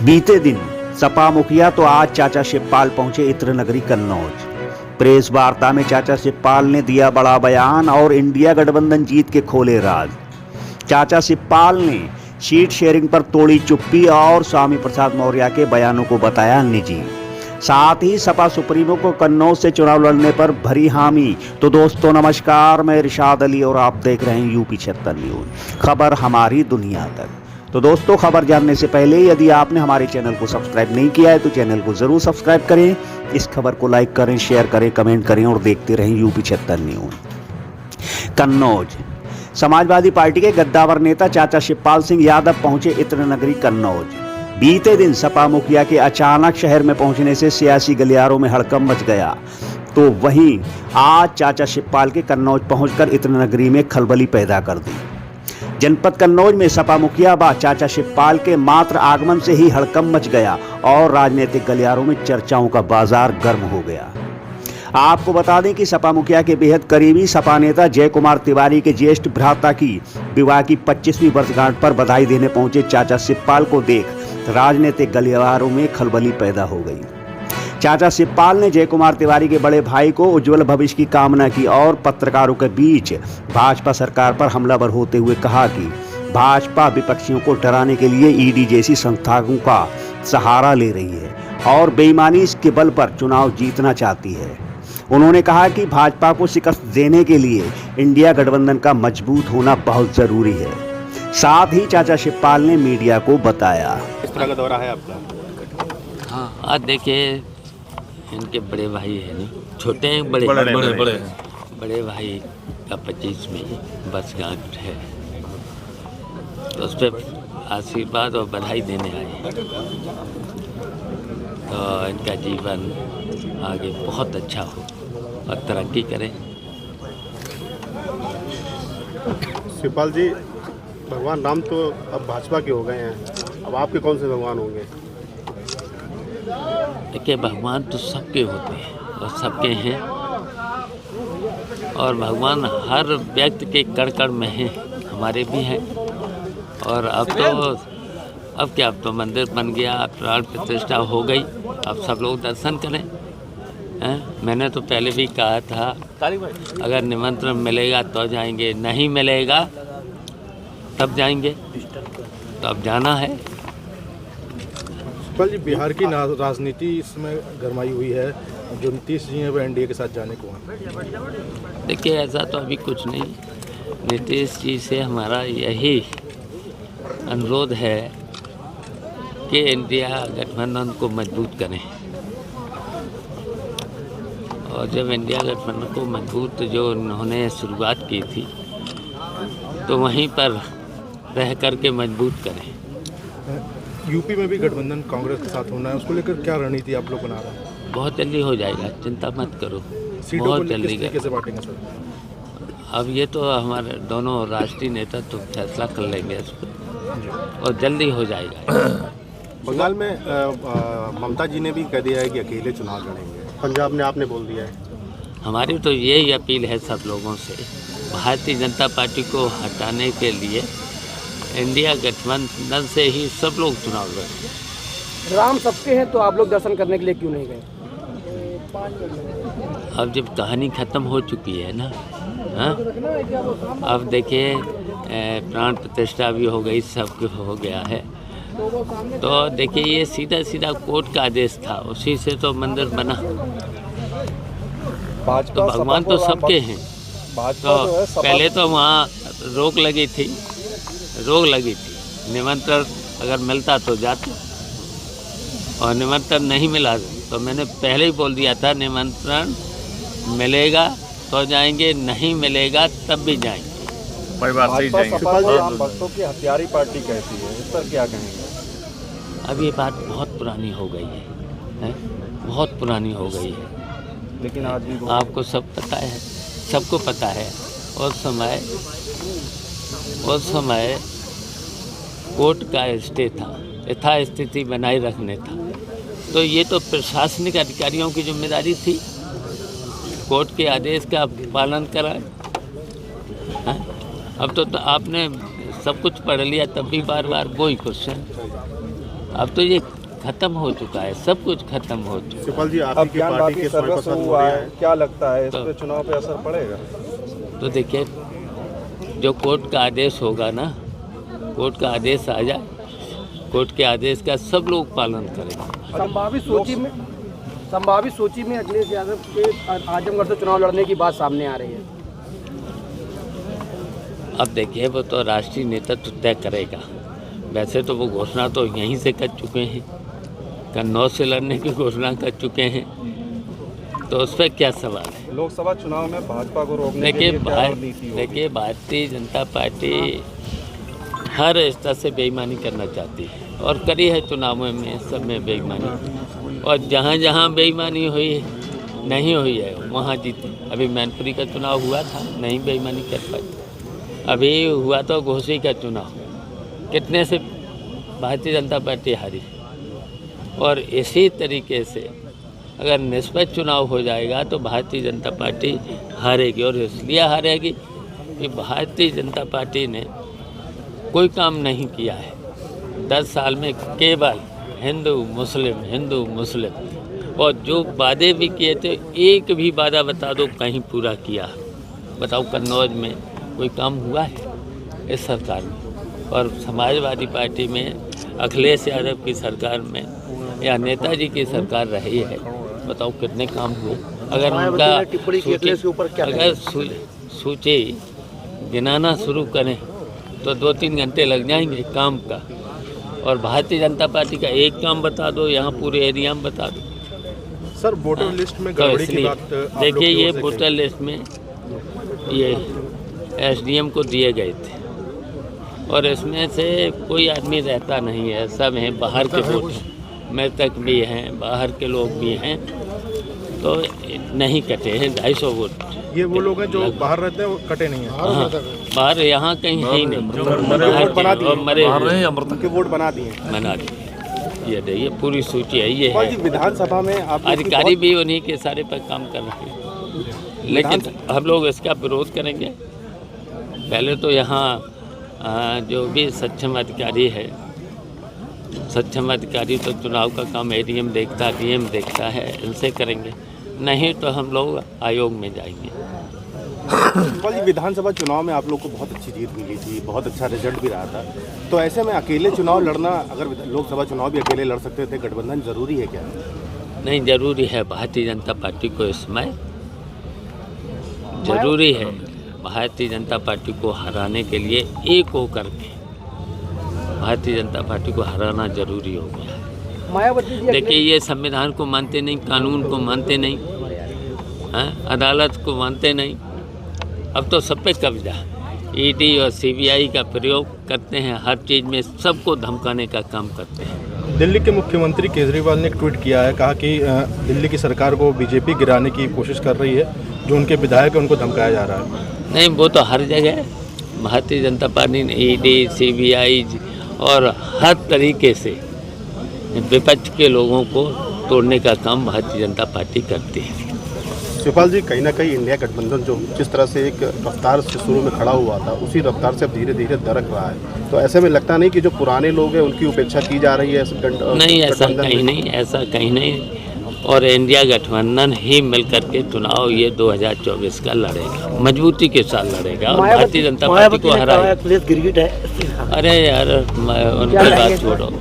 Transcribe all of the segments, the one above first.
बीते दिन सपा मुखिया तो आज चाचा शिवपाल पहुंचे इत्र नगरी कन्नौज। प्रेस वार्ता में चाचा शिवपाल ने दिया बड़ा बयान और इंडिया गठबंधन जीत के खोले राज। चाचा शिवपाल ने सीट शेयरिंग पर तोड़ी चुप्पी और स्वामी प्रसाद मौर्य के बयानों को बताया निजी। साथ ही सपा सुप्रीमो को कन्नौज से चुनाव लड़ने पर भरी हामी। तो दोस्तों नमस्कार, मैं इरशाद अली और आप देख रहे हैं यूपी 76 न्यूज, खबर हमारी दुनिया तक। तो दोस्तों खबर जानने से पहले यदि आपने हमारे चैनल को सब्सक्राइब नहीं किया है तो चैनल को जरूर सब्सक्राइब करें, इस खबर को लाइक करें, शेयर करें, कमेंट करें और देखते रहें UP 76 news. Kannauj Samajwadi party के गद्दावर नेता चाचा शिवपाल सिंह यादव पहुंचे इत्र नगरी कन्नौज। बीते दिन सपा मुखिया के अचानक शहर में पहुंचने से सियासी गलियारों में हड़कंप मच गया, तो वहीं आज चाचा शिवपाल के कन्नौज पहुंचकर इत्र नगरी में खलबली पैदा कर दी। जनपद कन्नौज में सपा मुखिया व चाचा शिवपाल के मात्र आगमन से ही हड़कंप मच गया और राजनीतिक गलियारों में चर्चाओं का बाजार गर्म हो गया। आपको बता दें कि सपा मुखिया के बेहद करीबी सपा नेता जय कुमार तिवारी के ज्येष्ठ भ्राता की विवाह की 25वीं वर्षगांठ पर बधाई देने पहुंचे चाचा शिवपाल को देख राजनीतिक गलियारों में खलबली पैदा हो गई। चाचा शिवपाल ने जय कुमार तिवारी के बड़े भाई को उज्जवल भविष्य की कामना की और पत्रकारों के बीच भाजपा सरकार पर हमलावर होते हुए कहा कि भाजपा विपक्षियों को डराने के लिए ईडी जैसी संस्थाओं का सहारा ले रही है और बेईमानी के बल पर चुनाव जीतना चाहती है। उन्होंने कहा कि भाजपा को शिकस्त देने के लिए इंडिया गठबंधन का मजबूत होना बहुत जरूरी है। साथ ही चाचा शिवपाल ने मीडिया को बताया, किस तरह का दौरा है आपका? हाँ, आज देखिए इनके बड़े भाई है नहीं, छोटे हैं बड़े बड़े भाई का 25वीं वर्षगांठ है, तो उस पर आशीर्वाद और बधाई देने आए। तो इनका जीवन आगे बहुत अच्छा हो और तरक्की करें। शिवपाल जी, भगवान राम तो अब भाजपा के हो गए हैं, अब आपके कौन से भगवान होंगे? देखिए भगवान तो सबके होते हैं और सबके हैं, और भगवान हर व्यक्ति के कण कण में हैं, हमारे भी हैं। और अब क्या, अब तो मंदिर बन गया, प्राण प्रतिष्ठा हो गई, अब सब लोग दर्शन करें। मैंने तो पहले भी कहा था अगर निमंत्रण मिलेगा तो जाएंगे, नहीं मिलेगा तब जाएंगे, तो अब जाना है। शिवपाल जी, बिहार की राजनीति इसमें गरमाई हुई है, जो नीतीश जी हैं वो एनडीए के साथ जाने को हैं। देखिए ऐसा तो अभी कुछ नहीं, नीतीश जी से हमारा यही अनुरोध है कि इंडिया गठबंधन को मजबूत करें, और जब इंडिया गठबंधन को मजबूत जो उन्होंने शुरुआत की थी तो वहीं पर रह करके मजबूत करें। यूपी में भी गठबंधन कांग्रेस के साथ होना है, उसको लेकर क्या रणनीति आप लोग बना रहे हैं? बहुत जल्दी हो जाएगा, चिंता मत करो, सीटों बहुत को जल्दी किस तरीके से बांटेंगे सर? अब ये तो हमारे दोनों राष्ट्रीय नेता तो फैसला कर लेंगे इस पर, और जल्दी हो जाएगा। बंगाल में ममता जी ने भी कह दिया है कि अकेले चुनाव लड़ेंगे, पंजाब में आपने बोल दिया है। हमारी तो यही अपील है सब लोगों से, भारतीय जनता पार्टी को हटाने के लिए इंडिया गठबंधन से ही सब लोग चुनाव लड़ें। राम सबके हैं तो आप लोग दर्शन करने के लिए क्यों नहीं गए? अब जब कहानी ख़त्म हो चुकी है ना, हाँ, अब देखिए प्राण प्रतिष्ठा भी हो गई, सब हो गया है, तो देखिए ये सीधा सीधा कोर्ट का आदेश था, उसी से तो मंदिर बना। तो भगवान तो सबके हैं। तो पहले तो वहाँ रोक लगी थी, निमंत्रण अगर मिलता तो जाते, और निमंत्रण नहीं मिला तो मैंने पहले ही बोल दिया था निमंत्रण मिलेगा तो जाएंगे, नहीं मिलेगा तब भी जाएंगे। परिवार से ही जाएंगे। आम भक्तों की हथियारी पार्टी कहती है, इस पर क्या कहेंगे? अब ये बात बहुत पुरानी हो गई है, बहुत पुरानी हो गई है, लेकिन आज भी आपको सब पता है, सबको पता है। उस समय कोर्ट का स्टे था, यथास्थिति बनाए रखने था, तो ये तो प्रशासनिक अधिकारियों की जिम्मेदारी थी, कोर्ट के आदेश का पालन कराए। अब तो आपने सब कुछ पढ़ लिया, तब भी बार बार वही क्वेश्चन। अब तो ये खत्म हो चुका है, सब कुछ खत्म हो चुका शिवपाल जी, अब आपकी ज्ञान पार्टी बापी के स्वामी सर्वस्व प्रसाद हुआ मौर्य है, क्या लगता है इस तो- पे चुनाव पे असर पड़ेगा? है। तो देखिए, जो कोर्ट का आदेश होगा ना, कोर्ट का आदेश आ जाए, कोर्ट के आदेश का सब लोग पालन करेंगे। संभावित सूची में अखिलेश यादव के आजमगढ़ से चुनाव लड़ने की बात सामने आ रही है। अब देखिए, वो तो राष्ट्रीय नेतृत्व तय करेगा। वैसे तो वो घोषणा तो यहीं से कर चुके हैं, कन्नौज से लड़ने की घोषणा कर चुके हैं, तो उस पर क्या सवाल है। लोकसभा चुनाव में भाजपा को रोकने के देखिए, लिए क्या रणनीति होगी? देखिए, भारतीय जनता पार्टी हर स्तर से बेईमानी करना चाहती है और करी है चुनावों में, सब में बेईमानी, और जहाँ जहाँ बेईमानी हुई नहीं हुई है वहाँ जीते। अभी मैनपुरी का चुनाव हुआ था, नहीं बेईमानी कर पाई। अभी हुआ तो घोसी का चुनाव, कितने से भारतीय जनता पार्टी हारी। और इसी तरीके से अगर निष्पक्ष चुनाव हो जाएगा तो भारतीय जनता पार्टी हारेगी, और इसलिए हारेगी कि भारतीय जनता पार्टी ने कोई काम नहीं किया है 10 साल में, केवल हिंदू मुस्लिम, और जो वादे भी किए थे, एक भी वादा बता दो कहीं पूरा किया। बताओ, कन्नौज में कोई काम हुआ है इस सरकार में? और समाजवादी पार्टी में अखिलेश यादव की सरकार में या नेताजी की सरकार रही है, बताओ कितने काम हुए? अगर उनका अगर सूची गिनाना शुरू करें तो 2-3 घंटे लग जाएंगे काम का। और भारतीय जनता पार्टी का एक काम बता दो, यहाँ पूरे एरिया में बता दो। सर, वोटर लिस्ट में तो गड़बड़ी की इसलिए बात आप लोग देखिए, की ओर ये से वोटर लिस्ट में ये एसडीएम को दिए गए थे, और इसमें से कोई आदमी रहता नहीं है, सब हैं बाहर के वोटर, मृतक भी हैं, बाहर के लोग भी हैं, तो नहीं कटे हैं 250 वोट। ये वो लोग हैं जो बाहर रहते हैं, वो कटे नहीं हैं। हाँ, बाहर यहाँ कहीं है ही नहीं, वोट बना दिए, मरे उनके वोट बना दिए। बना दिए। ये देखिए, पूरी सूची है, ये शिवपाल जी, है। विधानसभा में आप लोग की अधिकारी भी उन्हीं के सारे पर काम कर रहे हैं, लेकिन हम लोग इसका विरोध करेंगे। पहले तो यहाँ जो भी सक्षम अधिकारी है, सक्षम अधिकारी तो चुनाव का काम एडीएम देखता, डीएम देखता है, इनसे करेंगे, नहीं तो हम लोग आयोग में जाएंगे। शिवपाल जी, विधानसभा चुनाव में आप लोग को बहुत अच्छी जीत मिली थी, बहुत अच्छा रिजल्ट भी रहा था, तो ऐसे में अकेले चुनाव लड़ना, अगर लोकसभा चुनाव भी अकेले लड़ सकते थे, गठबंधन जरूरी है क्या? नहीं, जरूरी है। भारतीय जनता पार्टी को इस समय जरूरी है, भारतीय जनता पार्टी को हराने के लिए एक होकर के भारतीय जनता पार्टी को हराना जरूरी हो गया है। मायावती जी देखिए, ये संविधान को मानते नहीं, कानून को मानते नहीं, अदालत को मानते नहीं। अब तो सब पे कब्जा, ईडी और सीबीआई का प्रयोग करते हैं, हर चीज़ में सबको धमकाने का काम करते हैं। दिल्ली के मुख्यमंत्री केजरीवाल ने एक ट्वीट किया है, कहा कि दिल्ली की सरकार को बीजेपी गिराने की कोशिश कर रही है, जो उनके विधायक हैं उनको धमकाया जा रहा है। नहीं, वो तो हर जगह भारतीय जनता पार्टी ने ईडी, सीबीआई और हर तरीके से विपक्ष के लोगों को तोड़ने का काम भारतीय जनता पार्टी करती है। शिवपाल जी, कहीं ना कहीं इंडिया गठबंधन जो जिस तरह से एक रफ्तार से शुरू में खड़ा हुआ था, उसी रफ्तार से अब धीरे धीरे दरक रहा है, तो ऐसे में लगता नहीं कि जो पुराने लोग हैं उनकी उपेक्षा की जा रही है? नहीं, ऐसा कहीं नहीं, ऐसा कहीं नहीं। और इंडिया गठबंधन ही मिलकर के चुनाव ये 2024 का लड़ेगा, मजबूती के साथ लड़ेगा और भारतीय जनता पार्टी को हराएगा। अरे यार, उनकी बात छोड़ो,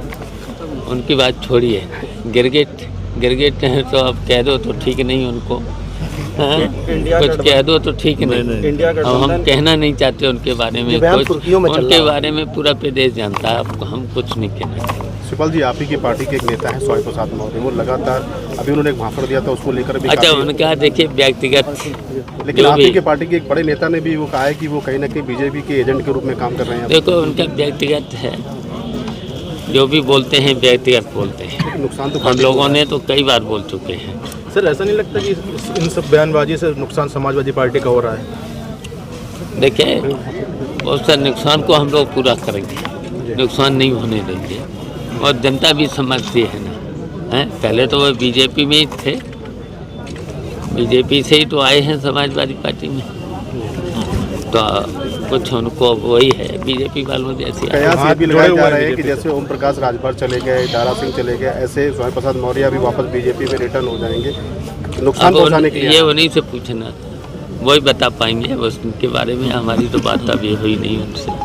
उनकी बात छोड़िए। गिरगिट तो अब कह दो तो ठीक नहीं उनको, कुछ कह दो तो ठीक नहीं। अब हम कहना नहीं चाहते उनके बारे में कुछ, उनके बारे में पूरा प्रदेश जानता है, अब हम कुछ नहीं कहना चाहते। शिवपाल जी, आप ही की पार्टी के एक नेता हैं स्वामी प्रसाद मौर्य, वो लगातार अभी उन्होंने एक भाषण दिया था, उसको लेकर भी अच्छा, उनका देखिए व्यक्तिगत, लेकिन आप ही के पार्टी के एक बड़े नेता ने भी वो कहा है कि वो कहीं ना कहीं बीजेपी के एजेंट के रूप में काम कर रहे हैं। देखो, उनका व्यक्तिगत है, जो भी बोलते हैं व्यक्तिगत बोलते हैं। नुकसान तो हम लोगों ने तो कई बार बोल चुके हैं। सर, ऐसा नहीं लगता कि इन सब बयानबाजी से नुकसान समाजवादी पार्टी का हो रहा है? देखिए, बहुत सा नुकसान को हम लोग पूरा करेंगे, नुकसान नहीं होने देंगे, और जनता भी समझती है ना, हैं? पहले तो वो बीजेपी में ही थे, बीजेपी से ही तो आए हैं समाजवादी पार्टी में। तो कुछ उनको वही है बीजेपी वालों जैसे कयास ये भी जुड़े लगाए हुए जा हैं रहे हैं कि BJP जैसे ओम प्रकाश राजभर चले गए, दारा सिंह चले गए, ऐसे स्वामी प्रसाद मौर्य भी वापस बीजेपी में रिटर्न हो जाएंगे, नुकसान पहुंचाने के लिए। ये उन्हीं से पूछना, वही बता पाएंगे, बस उनके बारे में हमारी तो बात अभी हुई नहीं उनसे।